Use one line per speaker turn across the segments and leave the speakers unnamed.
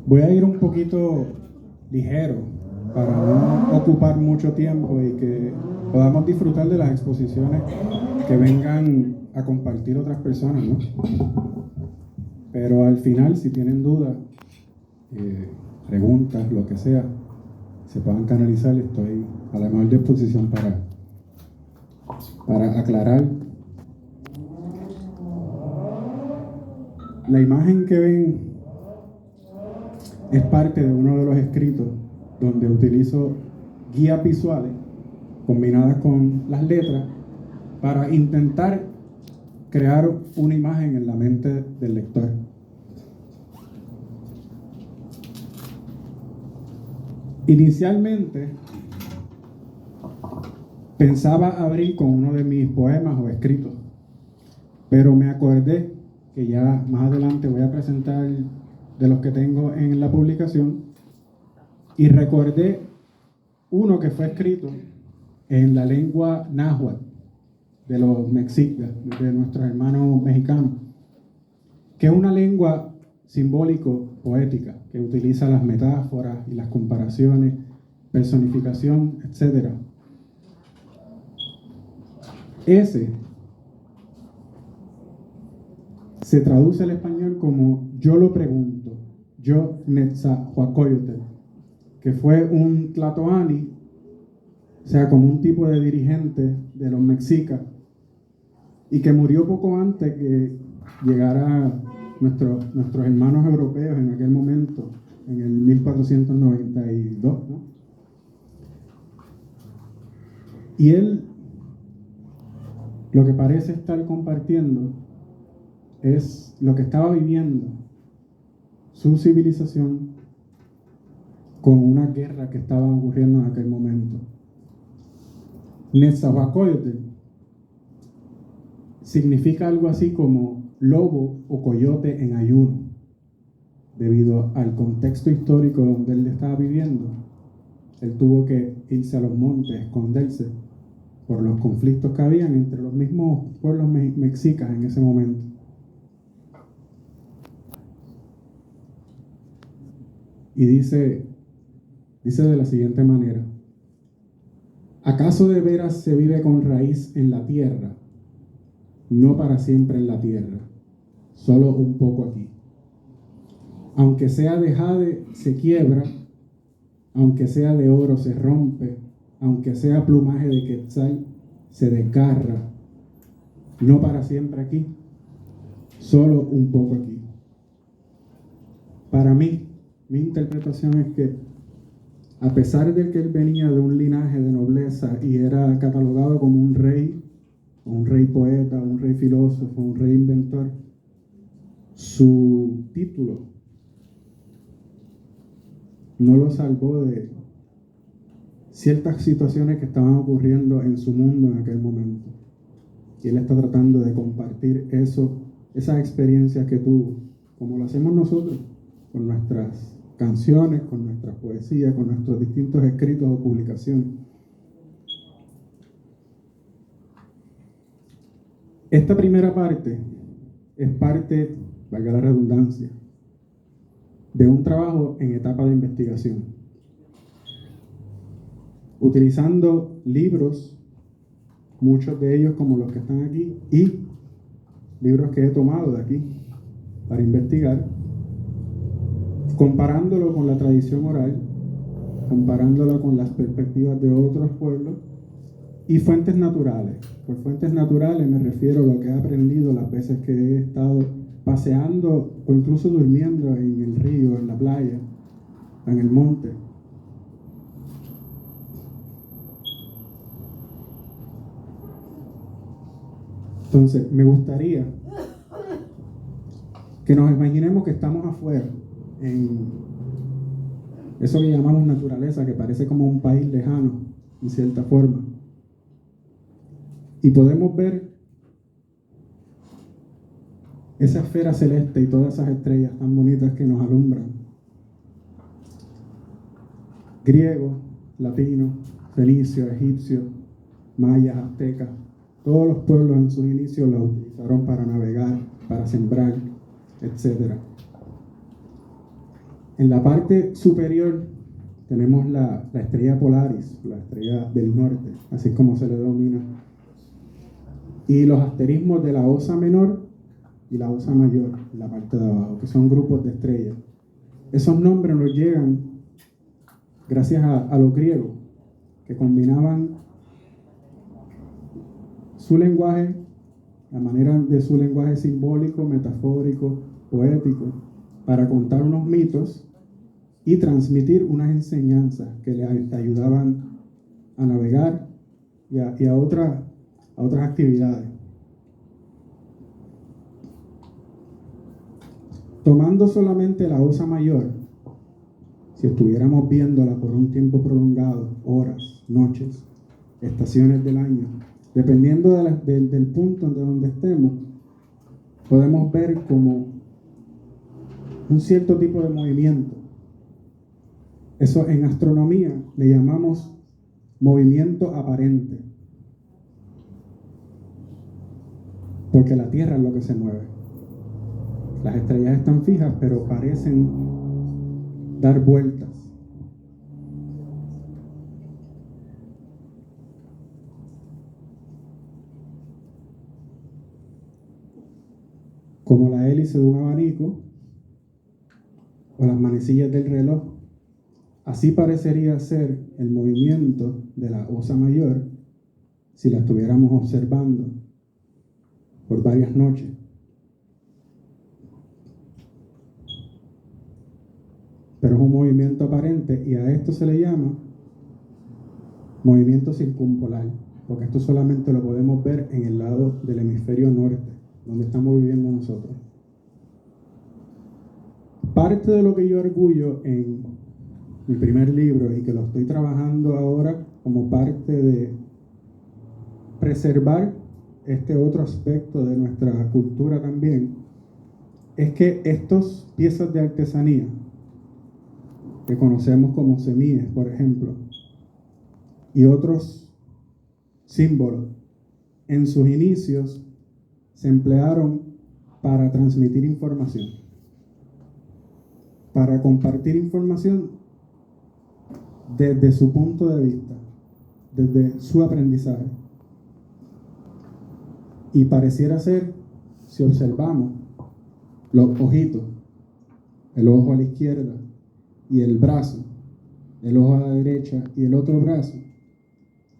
Voy a ir un poquito ligero para no ocupar mucho tiempo y que podamos disfrutar de las exposiciones que vengan a compartir otras personas, ¿no? Pero al final, si tienen dudas, preguntas, lo que sea, se puedan canalizar, estoy a la mejor disposición para aclarar. La imagen que ven es parte de uno de los escritos donde utilizo guías visuales combinadas con las letras para intentar crear una imagen en la mente del lector. Inicialmente pensaba abrir con uno de mis poemas o escritos, pero me acordé que ya más adelante voy a presentar de los que tengo en la publicación y recordé uno que fue escrito en la lengua náhuatl de los mexicas, de nuestros hermanos mexicanos, que es una lengua simbólico-poética que utiliza las metáforas y las comparaciones, personificación, etc. Ese se traduce al español como yo lo pregunto, yo Netzahualcoyotl, que fue un tlatoani, o sea, como un tipo de dirigente de los mexicas, y que murió poco antes que llegara nuestros hermanos europeos en aquel momento, en el 1492, ¿no? Y él, lo que parece estar compartiendo es lo que estaba viviendo su civilización con una guerra que estaba ocurriendo en aquel momento. Netzahualcoyotl significa algo así como lobo o coyote en ayuno, debido al contexto histórico donde él estaba viviendo. Él tuvo que irse a los montes, esconderse por los conflictos que habían entre los mismos pueblos mexicas en ese momento. Y dice de la siguiente manera: ¿acaso de veras se vive con raíz en la tierra? No para siempre en la tierra, solo un poco aquí. Aunque sea de jade, se quiebra, aunque sea de oro, se rompe, aunque sea plumaje de quetzal, se desgarra. No para siempre aquí, solo un poco aquí. Para mí, mi interpretación es que, a pesar de que él venía de un linaje de nobleza y era catalogado como un rey poeta, un rey filósofo, un rey inventor, su título no lo salvó de ciertas situaciones que estaban ocurriendo en su mundo en aquel momento. Y él está tratando de compartir esas experiencias que tuvo, como lo hacemos nosotros, con nuestras canciones, con nuestras poesías, con nuestros distintos escritos o publicaciones. Esta primera parte es parte, valga la redundancia, de un trabajo en etapa de investigación, utilizando libros, muchos de ellos como los que están aquí, y libros que he tomado de aquí para investigar, comparándolo con la tradición oral, comparándolo con las perspectivas de otros pueblos y fuentes naturales. Por fuentes naturales me refiero a lo que he aprendido las veces que he estado paseando o incluso durmiendo en el río, en la playa, en el monte. Entonces, me gustaría que nos imaginemos que estamos afuera, en eso que llamamos naturaleza, que parece como un país lejano, en cierta forma. Y podemos ver esa esfera celeste y todas esas estrellas tan bonitas que nos alumbran. Griegos, latinos, fenicios, egipcios, mayas, aztecas, todos los pueblos en sus inicios la utilizaron para navegar, para sembrar, etc. En la parte superior tenemos la estrella Polaris, la estrella del norte, así como se le denomina. Y los asterismos de la Osa Menor y la Osa Mayor, en la parte de abajo, que son grupos de estrellas. Esos nombres nos llegan gracias a los griegos, que combinaban su lenguaje, la manera de su lenguaje simbólico, metafórico, poético, para contar unos mitos y transmitir unas enseñanzas que le ayudaban a navegar y a otras actividades. Tomando solamente la Osa Mayor, si estuviéramos viéndola por un tiempo prolongado, horas, noches, estaciones del año, dependiendo del punto de donde estemos, podemos ver como un cierto tipo de movimiento. Eso en astronomía le llamamos movimiento aparente, porque la Tierra es lo que se mueve. Las estrellas están fijas, pero parecen dar vueltas. Como la hélice de un abanico o las manecillas del reloj, así parecería ser el movimiento de la Osa Mayor si la estuviéramos observando por varias noches. Pero es un movimiento aparente y a esto se le llama movimiento circumpolar, porque esto solamente lo podemos ver en el lado del hemisferio norte, donde estamos viviendo nosotros. Parte de lo que yo arguyo en mi primer libro y que lo estoy trabajando ahora como parte de preservar este otro aspecto de nuestra cultura también, es que estas piezas de artesanía que conocemos como semillas, por ejemplo, y otros símbolos, en sus inicios se emplearon para transmitir información, para compartir información desde su punto de vista, desde su aprendizaje. Y pareciera ser, si observamos los ojitos, el ojo a la izquierda y el brazo, el ojo a la derecha y el otro brazo,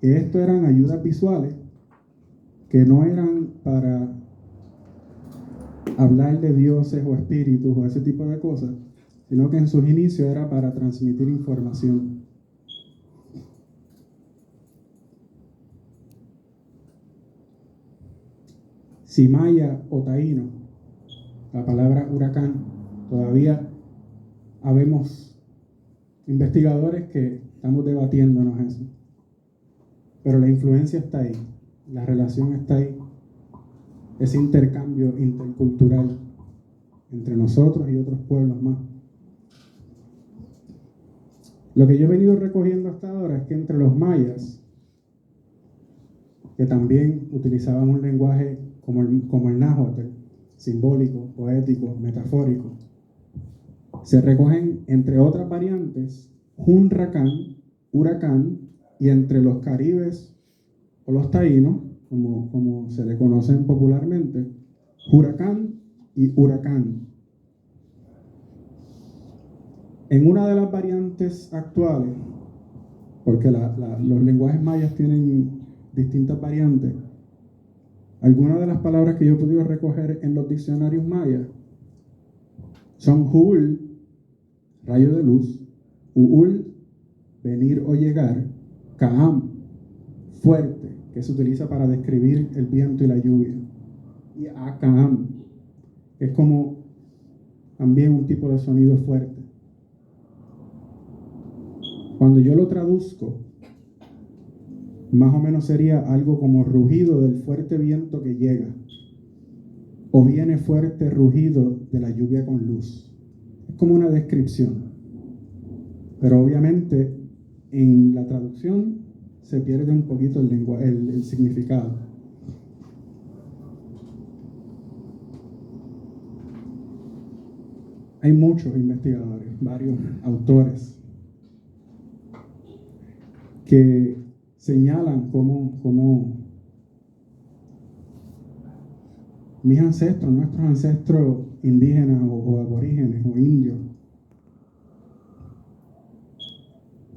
que esto eran ayudas visuales que no eran para hablar de dioses o espíritus o ese tipo de cosas, sino que en sus inicios era para transmitir información. Si maya o taíno, la palabra huracán, todavía habemos investigadores que estamos debatiéndonos eso. Pero la influencia está ahí, la relación está ahí, ese intercambio intercultural entre nosotros y otros pueblos más. Lo que yo he venido recogiendo hasta ahora es que entre los mayas, que también utilizaban un lenguaje como el náhuatl, simbólico, poético, metafórico, se recogen, entre otras variantes, hunracán, huracán, y entre los caribes o los taínos, como se le conocen popularmente, huracán y huracán. En una de las variantes actuales, porque los lenguajes mayas tienen distintas variantes, algunas de las palabras que yo he podido recoger en los diccionarios mayas son huul, rayo de luz, uul, venir o llegar, kaam, fuerte, que se utiliza para describir el viento y la lluvia, y akaam, que es como también un tipo de sonido fuerte. Cuando yo lo traduzco, más o menos sería algo como rugido del fuerte viento que llega, o viene fuerte rugido de la lluvia con luz. Es como una descripción, pero obviamente en la traducción se pierde un poquito el significado. Hay muchos investigadores, varios autores, que señalan cómo mis ancestros, nuestros ancestros indígenas o aborígenes o indios,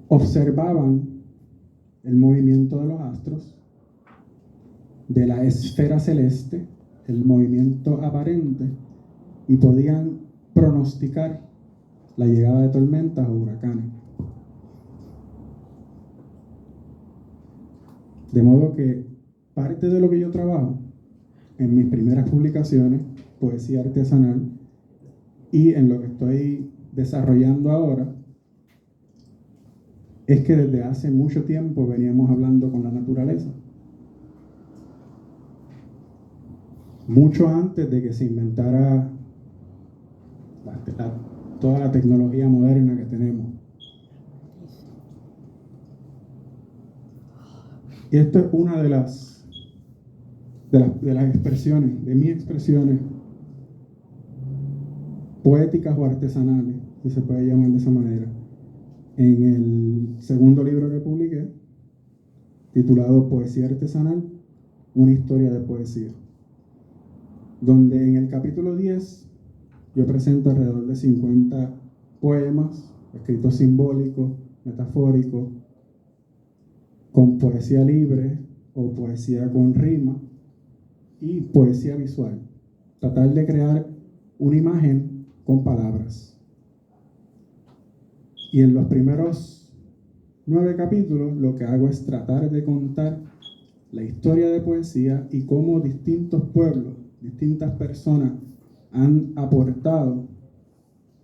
observaban el movimiento de los astros, de la esfera celeste, el movimiento aparente, y podían pronosticar la llegada de tormentas o huracanes. De modo que parte de lo que yo trabajo en mis primeras publicaciones, poesía artesanal, y en lo que estoy desarrollando ahora, es que desde hace mucho tiempo veníamos hablando con la naturaleza. Mucho antes de que se inventara toda la tecnología moderna que tenemos. Y esto es una de las expresiones, de mis expresiones poéticas o artesanales, si se puede llamar de esa manera, en el segundo libro que publiqué, titulado Poesía Artesanal, una historia de poesía, donde en el capítulo 10 yo presento alrededor de 50 poemas, escritos simbólicos, metafóricos, con poesía libre o poesía con rima y poesía visual. Tratar de crear una imagen con palabras. Y en los primeros 9 capítulos lo que hago es tratar de contar la historia de poesía y cómo distintos pueblos, distintas personas han aportado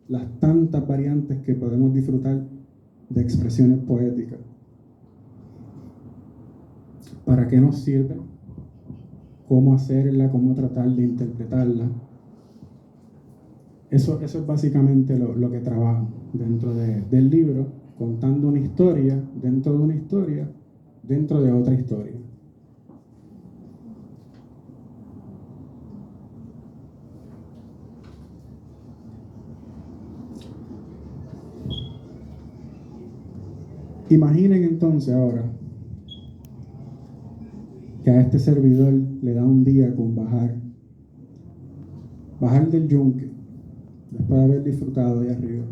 las tantas variantes que podemos disfrutar de expresiones poéticas. ¿Para qué nos sirve? ¿Cómo hacerla? ¿Cómo tratar de interpretarla? Eso es básicamente lo que trabajo dentro del libro, contando una historia dentro de una historia, dentro de otra historia. Imaginen entonces ahora que a este servidor le da un día con bajar del yunque, después de haber disfrutado ahí arriba.